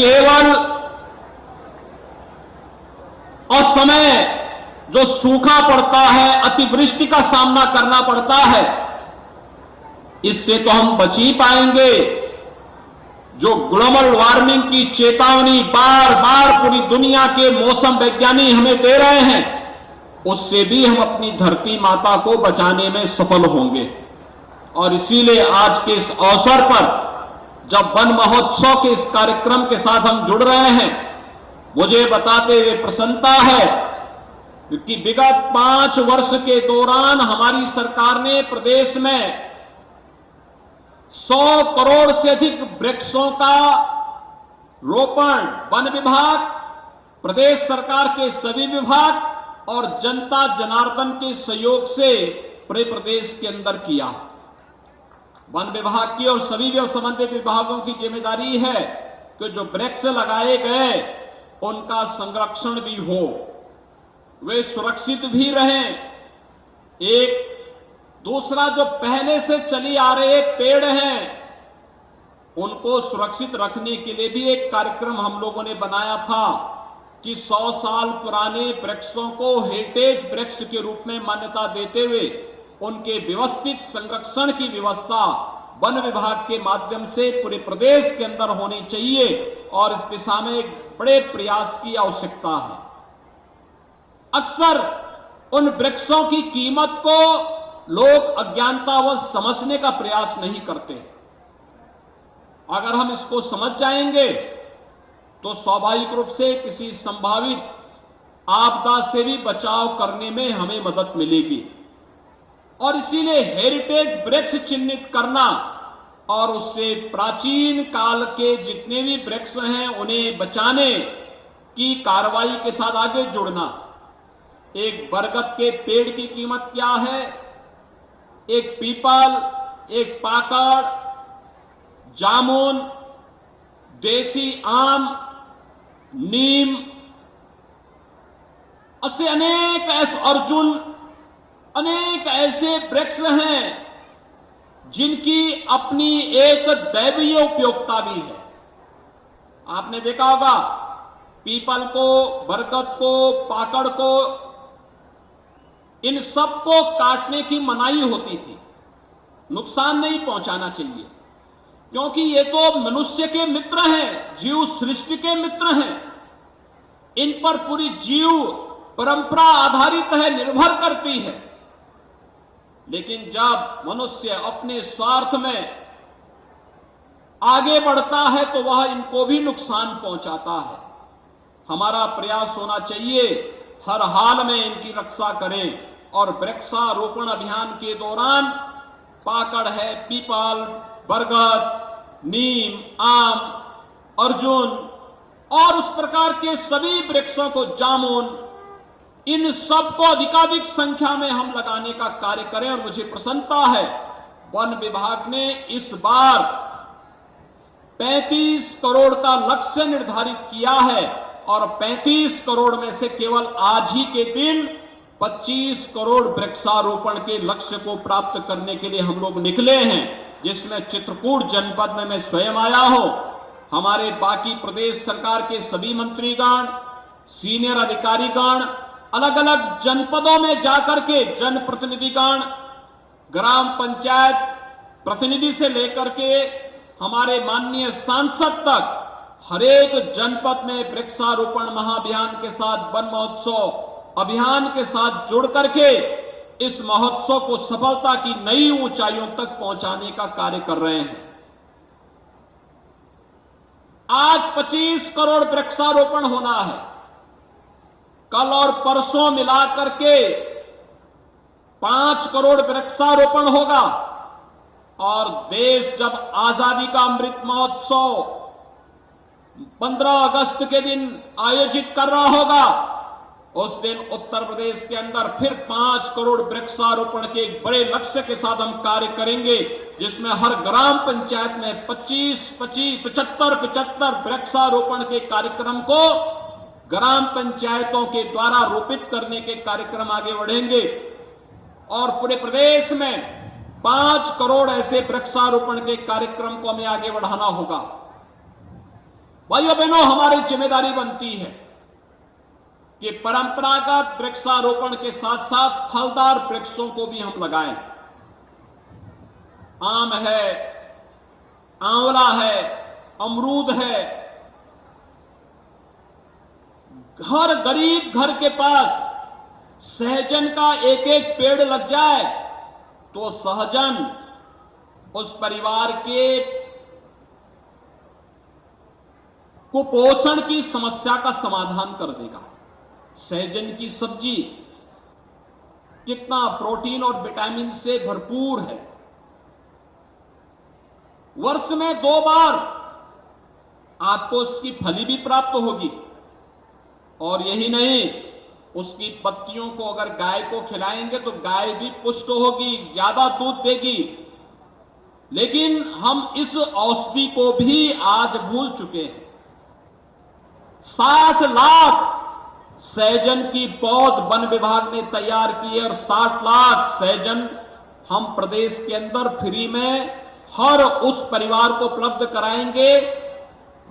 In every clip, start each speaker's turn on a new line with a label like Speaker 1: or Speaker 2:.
Speaker 1: केवल असमय जो सूखा पड़ता है, अतिवृष्टि का सामना करना पड़ता है, इससे तो हम बच ही पाएंगे। जो ग्लोबल वार्मिंग की चेतावनी बार बार पूरी दुनिया के मौसम वैज्ञानिक हमें दे रहे हैं, उससे भी हम अपनी धरती माता को बचाने में सफल होंगे। और इसीलिए आज के इस अवसर पर जब वन महोत्सव के इस कार्यक्रम के साथ हम जुड़ रहे हैं, मुझे बताते हुए प्रसन्नता है क्योंकि विगत 5 वर्ष के दौरान हमारी सरकार ने प्रदेश में 100 करोड़ से अधिक वृक्षों का रोपण वन विभाग, प्रदेश सरकार के सभी विभाग और जनता जनार्दन के सहयोग से पूरे प्रदेश के अंदर किया। वन विभाग की और सभी संबंधित विभागों की जिम्मेदारी है कि जो वृक्ष लगाए गए उनका संरक्षण भी हो, वे सुरक्षित भी रहें। एक दूसरा, जो पहले से चली आ रहे पेड़ हैं उनको सुरक्षित रखने के लिए भी एक कार्यक्रम हम लोगों ने बनाया था कि 100 साल पुराने वृक्षों को हेरिटेज वृक्ष के रूप में मान्यता देते हुए उनके व्यवस्थित संरक्षण की व्यवस्था वन विभाग के माध्यम से पूरे प्रदेश के अंदर होनी चाहिए और इस दिशा में एक बड़े प्रयास की आवश्यकता है। अक्सर उन वृक्षों की कीमत को लोग अज्ञानतावश समझने का प्रयास नहीं करते। अगर हम इसको समझ जाएंगे तो स्वाभाविक रूप से किसी संभावित आपदा से भी बचाव करने में हमें मदद मिलेगी। और इसीलिए हेरिटेज वृक्ष चिन्हित करना और उससे प्राचीन काल के जितने भी वृक्ष हैं उन्हें बचाने की कार्रवाई के साथ आगे जुड़ना। एक बरगद के पेड़ की कीमत क्या है, एक पीपल, एक पाकड़, जामुन, देसी आम, नीम, ऐसे अनेक अर्जुन, अनेक ऐसे वृक्ष हैं जिनकी अपनी एक दैवीय उपयोगिता भी है। आपने देखा होगा पीपल को, बरगद को, पाकड़ को, इन सबको काटने की मनाही होती थी, नुकसान नहीं पहुंचाना चाहिए, क्योंकि ये तो मनुष्य के मित्र हैं, जीव सृष्टि के मित्र हैं। इन पर पूरी जीव परंपरा आधारित है, निर्भर करती है। लेकिन जब मनुष्य अपने स्वार्थ में आगे बढ़ता है तो वह इनको भी नुकसान पहुंचाता है। हमारा प्रयास होना चाहिए हर हाल में इनकी रक्षा करें और वृक्षारोपण अभियान के दौरान पाकड़ है, पीपल, बरगद, नीम, आम, अर्जुन और उस प्रकार के सभी वृक्षों को, जामुन, इन सबको अधिकाधिक संख्या में हम लगाने का कार्य करें। और मुझे प्रसन्नता है वन विभाग ने इस बार 35 करोड़ का लक्ष्य निर्धारित किया है और 35 करोड़ में से केवल आज ही के दिन 25 करोड़ वृक्षारोपण के लक्ष्य को प्राप्त करने के लिए हम लोग निकले हैं, जिसमें चित्रकूट जनपद में मैं स्वयं आया हूं। हमारे बाकी प्रदेश सरकार के सभी मंत्रीगण, सीनियर अधिकारीगण अलग अलग जनपदों में जाकर के जनप्रतिनिधिगण, ग्राम पंचायत प्रतिनिधि से लेकर के हमारे माननीय सांसद तक हर एक जनपद में वृक्षारोपण महाअभियान के साथ, वन महोत्सव अभियान के साथ जुड़ करके इस महोत्सव को सफलता की नई ऊंचाइयों तक पहुंचाने का कार्य कर रहे हैं। आज 25 करोड़ वृक्षारोपण होना है, कल और परसों मिलाकर के 5 करोड़ वृक्षारोपण होगा और देश जब आजादी का अमृत महोत्सव 15 अगस्त के दिन आयोजित कर रहा होगा, उस दिन उत्तर प्रदेश के अंदर फिर 5 करोड़ वृक्षारोपण के एक बड़े लक्ष्य के साथ हम कार्य करेंगे, जिसमें हर ग्राम पंचायत में 75 वृक्षारोपण के कार्यक्रम को ग्राम पंचायतों के द्वारा रोपित करने के कार्यक्रम आगे बढ़ेंगे और पूरे प्रदेश में 5 करोड़ ऐसे वृक्षारोपण के कार्यक्रम को हमें आगे बढ़ाना होगा। भाइयों बहनों, हमारी जिम्मेदारी बनती है कि परंपरागत वृक्षारोपण के साथ साथ फलदार वृक्षों को भी हम लगाएं। आम है, आंवला है, अमरूद है। हर गरीब घर के पास सहजन का एक एक पेड़ लग जाए तो सहजन उस परिवार के कुपोषण की समस्या का समाधान कर देगा। सहजन की सब्जी कितना प्रोटीन और विटामिन से भरपूर है। वर्ष में 2 बार आपको उसकी फली भी प्राप्त होगी, और यही नहीं, उसकी पत्तियों को अगर गाय को खिलाएंगे तो गाय भी पुष्ट होगी, ज्यादा दूध देगी। लेकिन हम इस औषधि को भी आज भूल चुके हैं। 60 लाख सहजन की पौध वन विभाग ने तैयार की है, और 60 लाख सहजन हम प्रदेश के अंदर फ्री में हर उस परिवार को उपलब्ध कराएंगे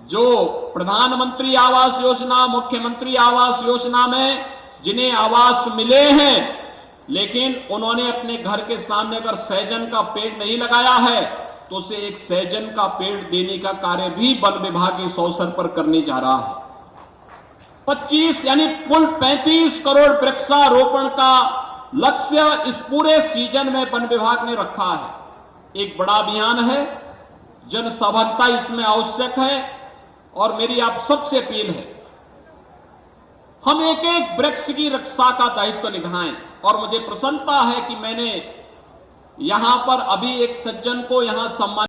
Speaker 1: जो प्रधानमंत्री आवास योजना, मुख्यमंत्री आवास योजना में जिन्हें आवास मिले हैं, लेकिन उन्होंने अपने घर के सामने अगर सहजन का पेड़ नहीं लगाया है तो उसे एक सहजन का पेड़ देने का कार्य भी वन विभाग इस अवसर पर करने जा रहा है। 25 यानी कुल 35 करोड़ वृक्षारोपण का लक्ष्य इस पूरे सीजन में वन विभाग ने रखा है। एक बड़ा अभियान है, जन सहभागिता इसमें आवश्यक है, और मेरी आप सबसे अपील है, हम एक एक वृक्ष की रक्षा का दायित्व निभाएं। और मुझे प्रसन्नता है कि मैंने यहां पर अभी एक सज्जन को यहां सम्मानित